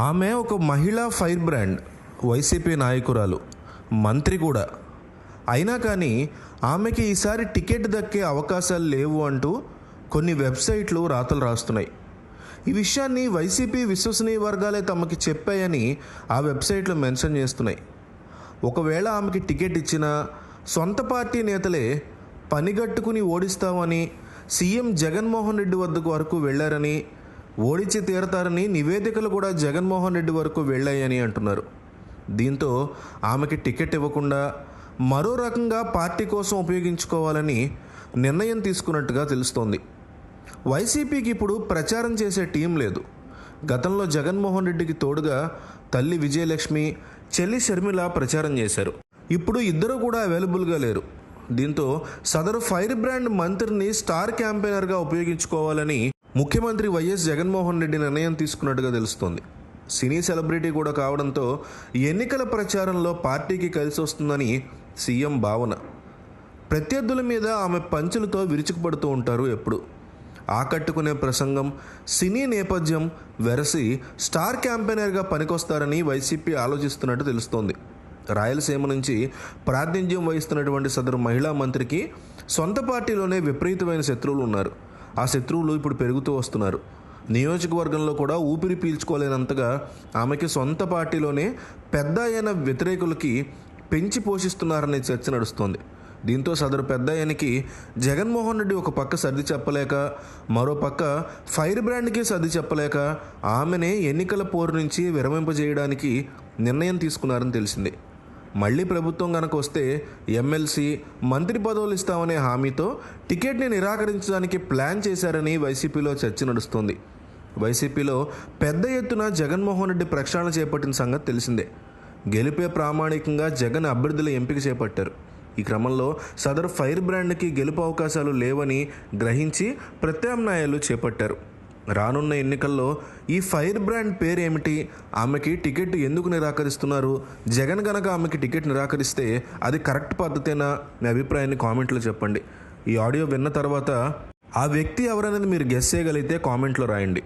ఆమె ఒక మహిళా ఫైర్ బ్రాండ్, వైసీపీ నాయకురాలు, మంత్రి కూడా. అయినా కానీ ఆమెకి ఈసారి టికెట్ దక్కే అవకాశాలు లేవు అంటూ కొన్ని వెబ్సైట్లు రాతలు రాస్తున్నాయి. ఈ విషయాన్ని వైసీపీ విశ్వసనీయ వర్గాలే తమకి చెప్పాయని ఆ వెబ్సైట్లు మెన్షన్ చేస్తున్నాయి. ఒకవేళ ఆమెకి టికెట్ ఇచ్చినా సొంత పార్టీ నేతలే పనిగట్టుకుని ఓడిస్తామని సీఎం జగన్మోహన్ రెడ్డి వరకు వెళ్ళారని, ఓడించి తీరతారని నివేదికలు కూడా జగన్మోహన్ రెడ్డి వరకు వెళ్ళాయని అంటున్నారు. దీంతో ఆమెకి టికెట్ ఇవ్వకుండా మరో రకంగా పార్టీ కోసం ఉపయోగించుకోవాలని నిర్ణయం తీసుకున్నట్టుగా తెలుస్తోంది. వైసీపీకి ఇప్పుడు ప్రచారం చేసే టీం లేదు. గతంలో జగన్మోహన్ రెడ్డికి తోడుగా తల్లి విజయలక్ష్మి, చెల్లి షర్మిల ప్రచారం చేశారు. ఇప్పుడు ఇద్దరు కూడా అవైలబుల్గా లేరు. దీంతో సదరు ఫైర్ బ్రాండ్ మంత్రిని స్టార్ క్యాంపెయినర్గా ఉపయోగించుకోవాలని ముఖ్యమంత్రి వైఎస్ జగన్మోహన్ రెడ్డి నిర్ణయం తీసుకున్నట్టుగా తెలుస్తోంది. సినీ సెలబ్రిటీ కూడా కావడంతో ఎన్నికల ప్రచారంలో పార్టీకి కలిసి వస్తుందని సీఎం భావన. ప్రత్యర్థుల మీద ఆమె పంచులతో విరుచుకుపడుతూ ఉంటారు. ఎప్పుడు ఆకట్టుకునే ప్రసంగం, సినీ నేపథ్యం వెరసి స్టార్ క్యాంపెయినర్గా పనికొస్తారని వైసీపీ ఆలోచిస్తున్నట్టు తెలుస్తోంది. రాయలసీమ నుంచి ప్రాతినిధ్యం వహిస్తున్నటువంటి సదరు మహిళా మంత్రికి సొంత పార్టీలోనే విపరీతమైన శత్రువులు ఉన్నారు. ఆ శత్రువులు ఇప్పుడు పెరుగుతూ వస్తున్నారు. నియోజకవర్గంలో కూడా ఊపిరి పీల్చుకోలేనంతగా ఆమెకి సొంత పార్టీలోనే పెద్ద అయిన వ్యతిరేకులకి పెంచి పోషిస్తున్నారనే చర్చ నడుస్తోంది. దీంతో సదరు పెద్ద ఆయనకి జగన్మోహన్ రెడ్డి ఒక పక్క సర్ది చెప్పలేక, మరో పక్క ఫైర్ బ్రాండ్కి సర్ది చెప్పలేక ఆమెనే ఎన్నికల పోరు నుంచి విరమింపజేయడానికి నిర్ణయం తీసుకున్నారని తెలిసింది. మళ్ళీ ప్రభుత్వం కనుక వస్తే ఎమ్మెల్సీ, మంత్రి పదవులు ఇస్తామనే హామీతో టికెట్ని నిరాకరించడానికి ప్లాన్ చేశారని వైసీపీలో చర్చ నడుస్తోంది. వైసీపీలో పెద్ద ఎత్తున జగన్మోహన్ రెడ్డి ప్రక్షాళన చేపట్టిన సంగతి తెలిసిందే. గెలిపే ప్రామాణికంగా జగన్ అభ్యర్థుల ఎంపిక చేపట్టారు. ఈ క్రమంలో సదరు ఫైర్ బ్రాండ్కి గెలుపు అవకాశాలు లేవని గ్రహించి ప్రత్యామ్నాయాలు చేపట్టారు. రానున్న ఎన్నికల్లో ఈ ఫైర్ బ్రాండ్ పేరేమిటి, ఆమెకి టికెట్ ఎందుకు నిరాకరిస్తున్నారు, జగన్ గనక ఆమెకి టికెట్ నిరాకరిస్తే అది కరెక్ట్ పద్ధతేనా? మీ అభిప్రాయాన్ని కామెంట్లో చెప్పండి. ఈ ఆడియో విన్న తర్వాత ఆ వ్యక్తి ఎవరనేది మీరు గెస్ చేయగలిగితే కామెంట్లో రాయండి.